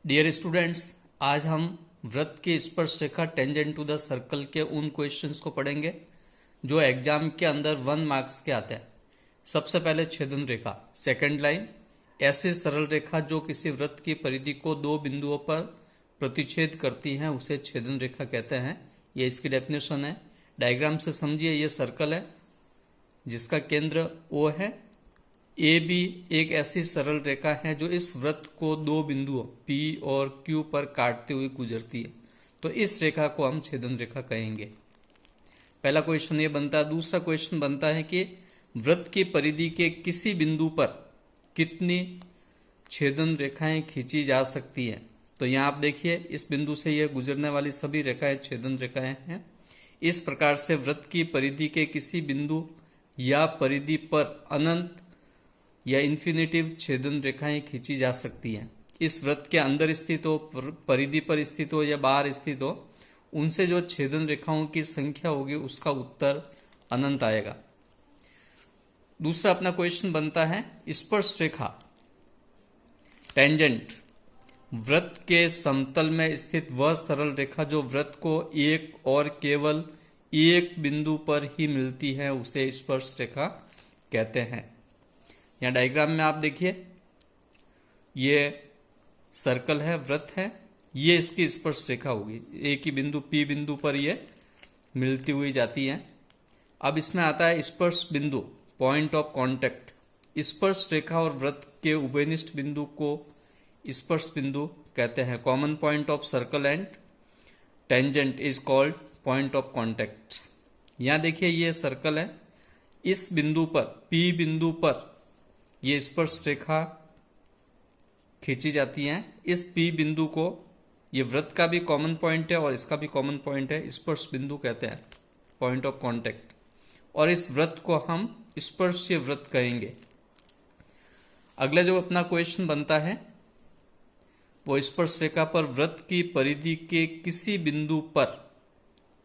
Dear students, आज हम वृत्त की स्पर्श रेखा टेंजेंट टू द सर्कल के उन क्वेश्चंस को पढ़ेंगे जो एग्जाम के अंदर 1 मार्क्स के आते हैं। सबसे पहले छेदन रेखा, सेकंड लाइन, ऐसी सरल रेखा जो किसी वृत्त की परिधि को दो बिंदुओं पर प्रतिच्छेद करती है उसे छेदन रेखा कहते हैं। ये इसकी डेफिनेशन है। डायग्राम से समझिए, ये सर्कल है जिसका केंद्र O है। ए बी एक ऐसी सरल रेखा है जो इस वृत्त को दो बिंदुओं P और Q पर काटते हुए गुजरती है, तो इस रेखा को हम छेदन रेखा कहेंगे। पहला क्वेश्चन ये बनता है। दूसरा क्वेश्चन बनता है कि वृत्त की परिधि के किसी बिंदु पर कितनी छेदन रेखाएं खींची जा सकती हैं। तो यहाँ आप देखिए, इस बिंदु से यह गुजरने वाली सभी रेखाएं छेदन रेखाएं हैं। इस प्रकार से वृत्त की परिधि के किसी बिंदु या परिधि पर अनंत या इन्फिनिटिव छेदन रेखाएं खींची जा सकती हैं। इस वृत्त के अंदर स्थित हो, परिधि पर स्थित हो या बाहर स्थित हो, उनसे जो छेदन रेखाओं की संख्या होगी उसका उत्तर अनंत आएगा। दूसरा अपना क्वेश्चन बनता है, स्पर्श रेखा टेंजेंट वृत्त के समतल में स्थित वह सरल रेखा जो वृत्त को एक और केवल एक बिंदु पर ही मिलती है उसे स्पर्श रेखा कहते हैं। यहाँ डायग्राम में आप देखिए, ये सर्कल है, वृत्त है, ये इसकी स्पर्श रेखा होगी। एक ही बिंदु P बिंदु पर ये मिलती हुई जाती है। अब इसमें आता है स्पर्श बिंदु, पॉइंट ऑफ कांटेक्ट। स्पर्श रेखा और वृत्त के उभयनिष्ठ बिंदु को स्पर्श बिंदु कहते हैं। Common point of circle and tangent is called point of contact. यहाँ देखिए, ये सर्कल है, इस बिंदु पर P बिंदु पर ये स्पर्श रेखा खींची जाती है। इस P बिंदु को, ये वृत्त का भी कॉमन पॉइंट है और इसका भी कॉमन पॉइंट है, स्पर्श बिंदु कहते हैं, पॉइंट ऑफ कांटेक्ट। और इस वृत्त को हम स्पर्शीय वृत्त कहेंगे। अगला जो अपना क्वेश्चन बनता है वो स्पर्श रेखा पर वृत्त की परिधि के किसी बिंदु पर,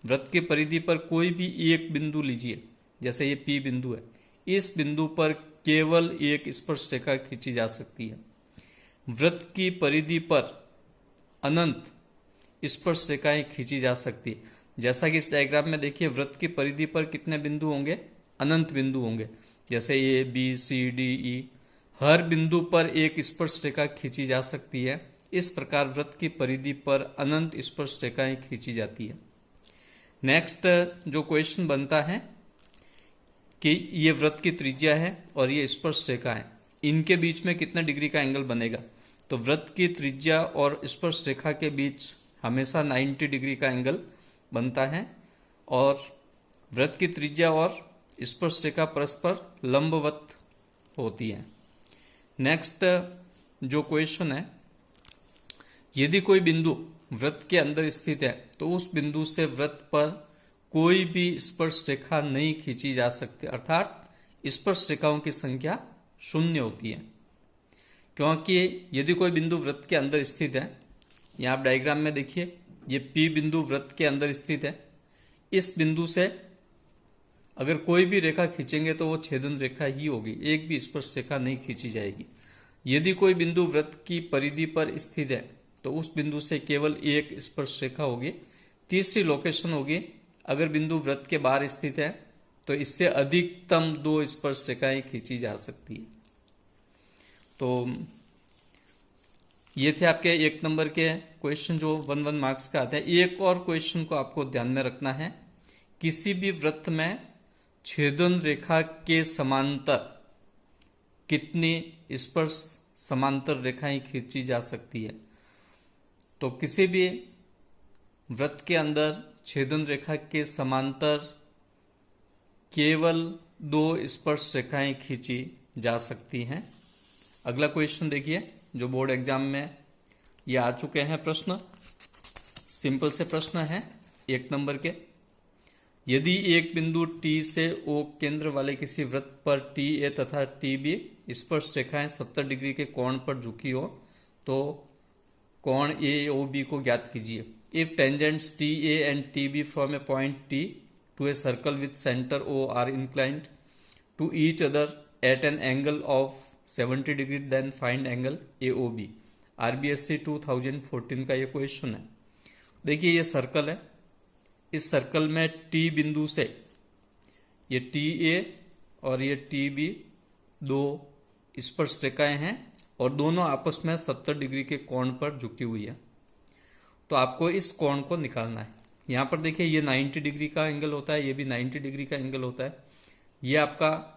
वृत्त की परिधि पर कोई भी एक बिंदु लीजिए, जैसे ये P बिंदु है, इस बिंदु पर केवल एक स्पर्श रेखा खींची जा सकती है। वृत्त की परिधि पर अनंत स्पर्श रेखाएं खींची जा सकती है। जैसा कि इस डायग्राम में देखिए, वृत्त की परिधि पर कितने बिंदु होंगे? अनंत बिंदु होंगे। जैसे A B C D E, हर बिंदु पर एक स्पर्श रेखा खींची जा सकती है। इस प्रकार वृत्त की परिधि पर अनंत स्पर्श रेखाएं खींची जाती है। नेक्स्ट जो क्वेश्चन बनता है कि ये वृत्त की त्रिज्या है और ये स्पर्श रेखा है, इनके बीच में कितना डिग्री का एंगल बनेगा? तो वृत्त की त्रिज्या और स्पर्श रेखा के बीच हमेशा 90 डिग्री का एंगल बनता है और वृत्त की त्रिज्या और स्पर्श रेखा परस्पर लंबवत होती है। नेक्स्ट जो क्वेश्चन है, यदि कोई बिंदु वृत्त के अंदर स्थित है तो उस बिंदु से वृत्त पर कोई भी स्पर्श रेखा नहीं खींची जा सकती, अर्थात स्पर्श रेखाओं की संख्या 0 होती है। क्योंकि यदि कोई बिंदु वृत्त के अंदर स्थित है, यहाँ आप डायग्राम में देखिए, ये P बिंदु वृत्त के अंदर स्थित है। इस बिंदु से अगर कोई भी रेखा खींचेंगे तो वो छेदन रेखा ही होगी, एक भी स्पर्श रेखा नहीं खींची जाएगी। यदि कोई बिंदु वृत्त की परिधि पर स्थित है तो उस बिंदु से केवल एक स्पर्श रेखा होगी। तीसरी लोकेशन होगी, अगर बिंदु वृत्त के बाहर स्थित है तो इससे अधिकतम 2 स्पर्श रेखाएं खींची जा सकती है। तो ये थे आपके 1 नंबर के क्वेश्चन जो 1 मार्क्स का आते हैं। एक और क्वेश्चन को आपको ध्यान में रखना है, किसी भी वृत्त में छेदन रेखा के समांतर कितनी स्पर्श समांतर रेखाएं खींची जा सकती है। तो किसी भी वृत्त के अंदर छेदन रेखा के समांतर केवल 2 स्पर्श रेखाएं खींची जा सकती हैं। अगला क्वेश्चन देखिए, जो बोर्ड एग्जाम में ये आ चुके हैं प्रश्न, सिंपल से प्रश्न है 1 नंबर के। यदि एक बिंदु T से O केंद्र वाले किसी वृत्त पर TA तथा TB स्पर्श रेखाएं 70 डिग्री के कोण पर झुकी हो तो कोण AOB को ज्ञात कीजिए। If tangents TA and TB from a point T to a circle with center O are inclined to each other at an angle of 70 degree, then find angle AOB. RBSC 2014 का ये question है। देखिए ये circle है, इस circle में T बिंदु से ये TA और ये TB दो स्पर्श रेखाएं हैं और दोनों आपस में 70 डिग्री के कोण पर झुकी हुई है। तो आपको इस कोण को निकालना है। यहां पर देखिए ये 90 डिग्री का एंगल होता है, ये भी 90 डिग्री का एंगल होता है। ये आपका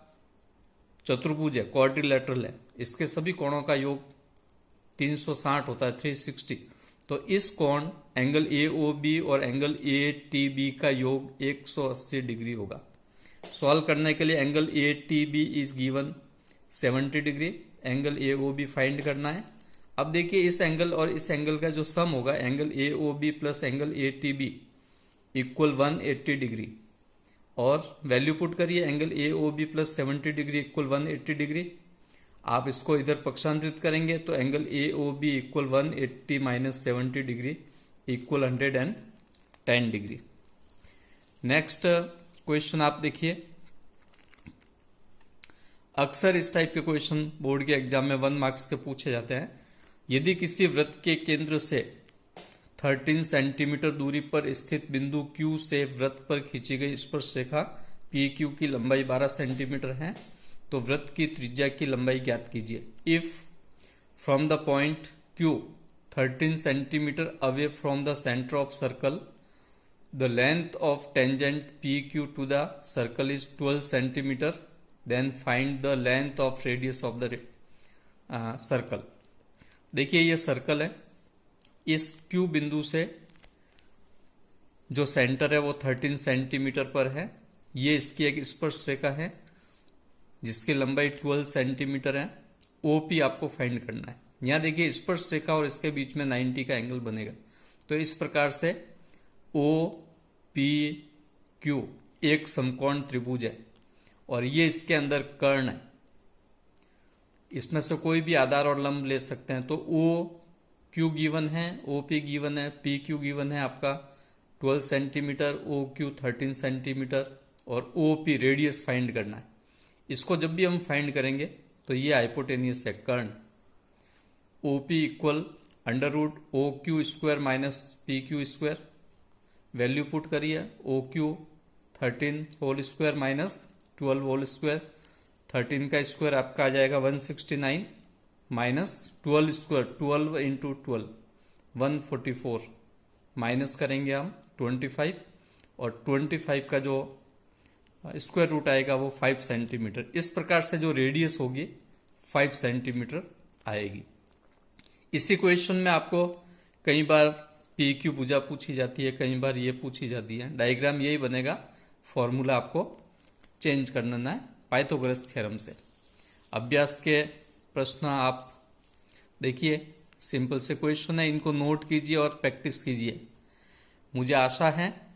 चतुर्भुज है, क्वाड्रिलेटरल है, इसके सभी कोणों का योग 360 होता है, 360। तो इस कोण एंगल AOB और एंगल ATB का योग 180 डिग्री होगा। सॉल्व करने के लिए angle ATB is given 70 degree, angle AOB find करना है। अब देखिए इस एंगल और इस एंगल का जो सम होगा, angle AOB plus angle ATB equal 180 degree, और वैल्यू पुट करिए, angle AOB plus 70 degree equal 180 degree. आप इसको इधर पक्षांतरित करेंगे तो angle AOB equal 180 minus 70 degree equal 110 degree. Next question आप देखिए, अक्सर इस टाइप के क्वेश्चन बोर्ड के एग्जाम में 1 मार्क्स के पूछे जाते हैं। यदि किसी वृत्त के केंद्र से 13 सेंटीमीटर दूरी पर स्थित बिंदु Q से वृत्त पर खींची गई स्पर्श रेखा PQ की लंबाई 12 सेंटीमीटर है, तो वृत्त की त्रिज्या की लंबाई ज्ञात कीजिए। If from the point Q 13 centimetre away from the centre of circle the length of tangent PQ to the circle is 12 centimetre, then find the length of radius of the circle. देखिए ये circle है, इस Q बिंदु से जो centre है वो 13 centimetre पर है। ये इसकी एक स्पर्श रेखा है जिसकी लंबाई 12 सेंटीमीटर है। OP आपको फाइंड करना है। यहां देखिए स्पर्श रेखा और इसके बीच में 90 का एंगल बनेगा। तो इस प्रकार से OPQ एक समकोण त्रिभुज है और ये इसके अंदर कर्ण है। इसमें से कोई भी आधार और लंब ले सकते हैं। तो OQ गिवन है, OP गिवन है, PQ गिवन है आपका 12 सेंटीमीटर, OQ 13 सेंटीमीटर और OP रेडियस फाइंड करना है। इसको जब भी हम फाइंड करेंगे तो ये हाइपोटेनियस है कर्ण। OP equal under root OQ square minus PQ square, value put करिए, OQ 13 whole square minus 12 whole square, 13 का स्क्वायर आपका आ जाएगा 169 माइनस 12 स्क्वायर 12 इंटू 12 144, माइनस करेंगे हम 25 और 25 का जो स्क्वायर रूट आएगा वो 5 सेंटीमीटर। इस प्रकार से जो रेडियस होगी 5 सेंटीमीटर आएगी। इसी क्वेश्चन में आपको कई बार PQ भुजा पूछी जाती है, कई बार ये पूछी जाती है। डायग्राम यही बनेगा, फॉर्मूला आपको चेंज करना है पाइथागोरस थ्योरम से। अभ्यास के प्रश्न आप देखिए, सिंपल से क्वेश्चन है, इनको नोट कीजिए और प्रैक्टिस कीजिए। मुझे आशा है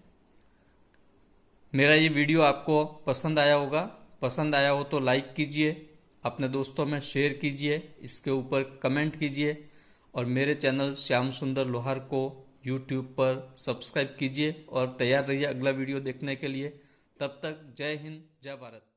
मेरा ये वीडियो आपको पसंद आया होगा। पसंद आया हो तो लाइक कीजिए, अपने दोस्तों में शेयर कीजिए, इसके ऊपर कमेंट कीजिए और मेरे चैनल श्याम सुंदर लोहार को यूट्यूब पर सब्सक्राइब कीजिए और तैयार रहिए अगला वीडियो देखने के लिए। तब तक जय हिंद, जय भारत।